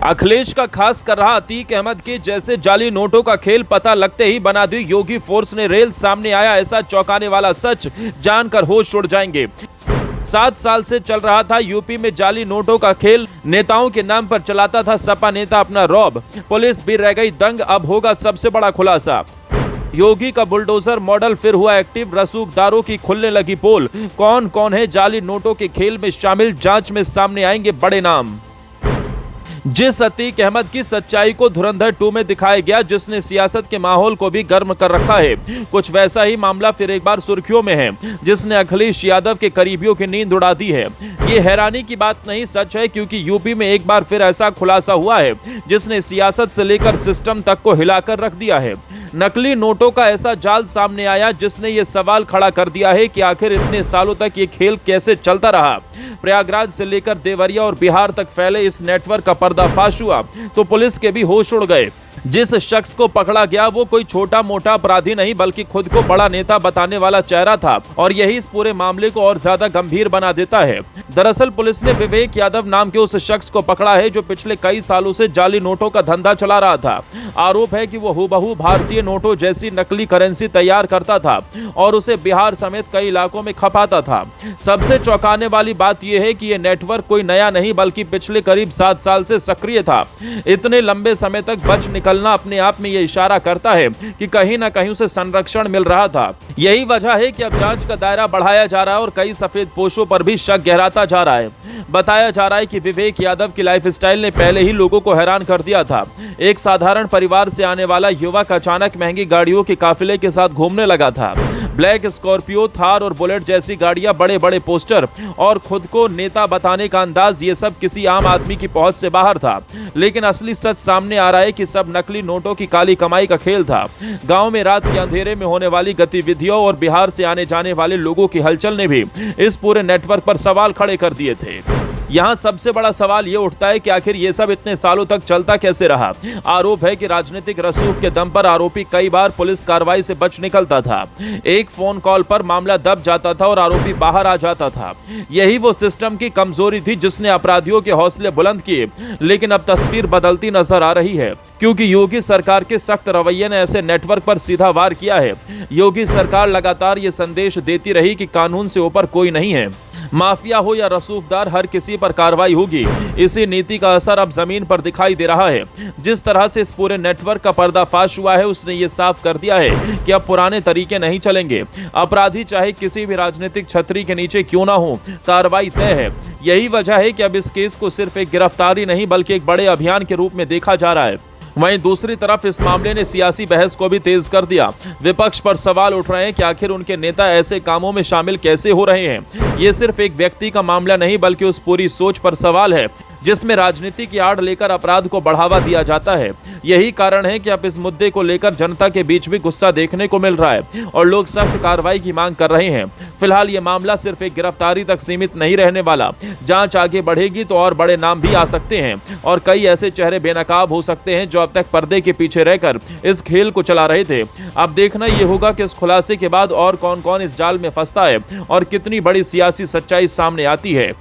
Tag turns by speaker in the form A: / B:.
A: अखिलेश का खास कर रहा अतीक अहमद के जैसे जाली नोटों का खेल पता लगते ही बना दी योगी फोर्स ने रेल। सामने आया ऐसा चौंकाने वाला सच, जानकर होश उड़ जाएंगे। 7 साल से चल रहा था यूपी में जाली नोटों का खेल। नेताओं के नाम पर चलाता था सपा नेता अपना रौब। पुलिस भी रह गई दंग। अब होगा सबसे बड़ा खुलासा। योगी का बुलडोजर मॉडल फिर हुआ एक्टिव। रसूखदारों की खुलने लगी पोल। कौन कौन है जाली नोटों के खेल में शामिल, जांच में सामने आएंगे बड़े नाम। जिस अतीक अहमद की सच्चाई को धुरंधर 2 में दिखाया गया, जिसने सियासत के माहौल को भी गर्म कर रखा है, कुछ वैसा ही मामला फिर एक बार सुर्खियों में है, जिसने अखिलेश यादव के करीबियों की नींद उड़ा दी है। ये हैरानी की बात नहीं, सच है, क्योंकि यूपी में एक बार फिर ऐसा खुलासा हुआ है जिसने सियासत से लेकर सिस्टम तक को हिलाकर रख दिया है। नकली नोटों का ऐसा जाल सामने आया जिसने ये सवाल खड़ा कर दिया है कि आखिर इतने सालों तक ये खेल कैसे चलता रहा। प्रयागराज से लेकर देवरिया और बिहार तक फैले इस नेटवर्क का पर्दाफाश हुआ तो पुलिस के भी होश उड़ गए। जिस शख्स को पकड़ा गया वो कोई छोटा मोटा अपराधी नहीं, बल्कि खुद को बड़ा नेता बताने वाला चेहरा था, और यही इस पूरे मामले को और ज्यादा गंभीर बना देता है। दरअसल पुलिस ने विवेक यादव नाम के उस शख्स को पकड़ा है जो पिछले कई सालों से जाली नोटों का धंधा चला रहा था। आरोप है कि वो हूबहू भारतीय नोटों जैसी नकली करेंसी तैयार करता था और उसे बिहार समेत कई इलाकों में खपाता था। सबसे चौंकाने वाली बात यह है कि यह नेटवर्क कोई नया नहीं, बल्कि पिछले करीब 7 साल से सक्रिय था। इतने लंबे समय तक बच निकलना अपने आप में यह इशारा करता है कि कहीं ना कहीं उसे संरक्षण मिल रहा था। यही वजह है कि अब जांच का दायरा बढ़ाया जा रहा है और कई सफेद पोशों पर भी शक गहराता जा रहा है। बताया जा रहा है कि विवेक यादव की लाइफस्टाइल ने पहले ही लोगों को हैरान कर दिया था। एक साधारण परिवार से आने वाला युवक अचानक महंगी गाड़ियों के काफिले के साथ घूमने लगा था। ब्लैक स्कॉर्पियो, थार और बुलेट जैसी गाड़ियां, बड़े बड़े पोस्टर और खुद को नेता बताने का अंदाज, ये सब किसी आम आदमी की पहुंच से बाहर था। लेकिन असली सच सामने आ रहा है कि सब नकली नोटों की काली कमाई का खेल था। गांव में रात के अंधेरे में होने वाली गतिविधियों और बिहार से आने जाने वाले लोगों की हलचल ने भी इस पूरे नेटवर्क पर सवाल खड़े कर दिए थे। यहाँ सबसे बड़ा सवाल ये उठता है कि आखिर ये सब इतने सालों तक चलता कैसे रहा। आरोप है कि राजनीतिक रसूख के दम पर आरोपी कई बार पुलिस कार्रवाई से बच निकलता था। एक फोन कॉल पर मामला दब जाता था और आरोपी बाहर आ जाता था। यही वो सिस्टम की कमजोरी थी जिसने अपराधियों के हौसले बुलंद किए। लेकिन अब तस्वीर बदलती नजर आ रही है, क्योंकि योगी सरकार के सख्त रवैये ने ऐसे नेटवर्क पर सीधा वार किया है। योगी सरकार लगातार ये संदेश देती रही कि कानून से ऊपर कोई नहीं है, माफिया हो या रसूखदार, हर किसी पर कार्रवाई होगी। इसी नीति का असर अब जमीन पर दिखाई दे रहा है। जिस तरह से इस पूरे नेटवर्क का पर्दाफाश हुआ है, उसने ये साफ कर दिया है कि अब पुराने तरीके नहीं चलेंगे। अपराधी चाहे किसी भी राजनीतिक छतरी के नीचे क्यों ना हो, कार्रवाई तय है। यही वजह है कि अब इस केस को सिर्फ एक गिरफ्तारी नहीं, बल्कि एक बड़े अभियान के रूप में देखा जा रहा है। वहीं दूसरी तरफ इस मामले ने सियासी बहस को भी तेज कर दिया। विपक्ष पर सवाल उठ रहे हैं कि आखिर उनके नेता ऐसे कामों में शामिल कैसे हो रहे हैं। ये सिर्फ एक व्यक्ति का मामला नहीं, बल्कि उस पूरी सोच पर सवाल है जिसमें राजनीति की आड़ लेकर अपराध को बढ़ावा दिया जाता है। यही कारण है कि अब इस मुद्दे को लेकर जनता के बीच भी गुस्सा देखने को मिल रहा है और लोग सख्त कार्रवाई की मांग कर रहे हैं। फिलहाल ये मामला सिर्फ एक गिरफ्तारी तक सीमित नहीं रहने वाला। जांच आगे बढ़ेगी तो और बड़े नाम भी आ सकते हैं और कई ऐसे चेहरे बेनकाब हो सकते हैं जो अब तक पर्दे के पीछे रहकर इस खेल को चला रहे थे। अब देखना यह होगा कि इस खुलासे के बाद और कौन कौन इस जाल में फंसता है और कितनी बड़ी सियासी सच्चाई सामने आती है।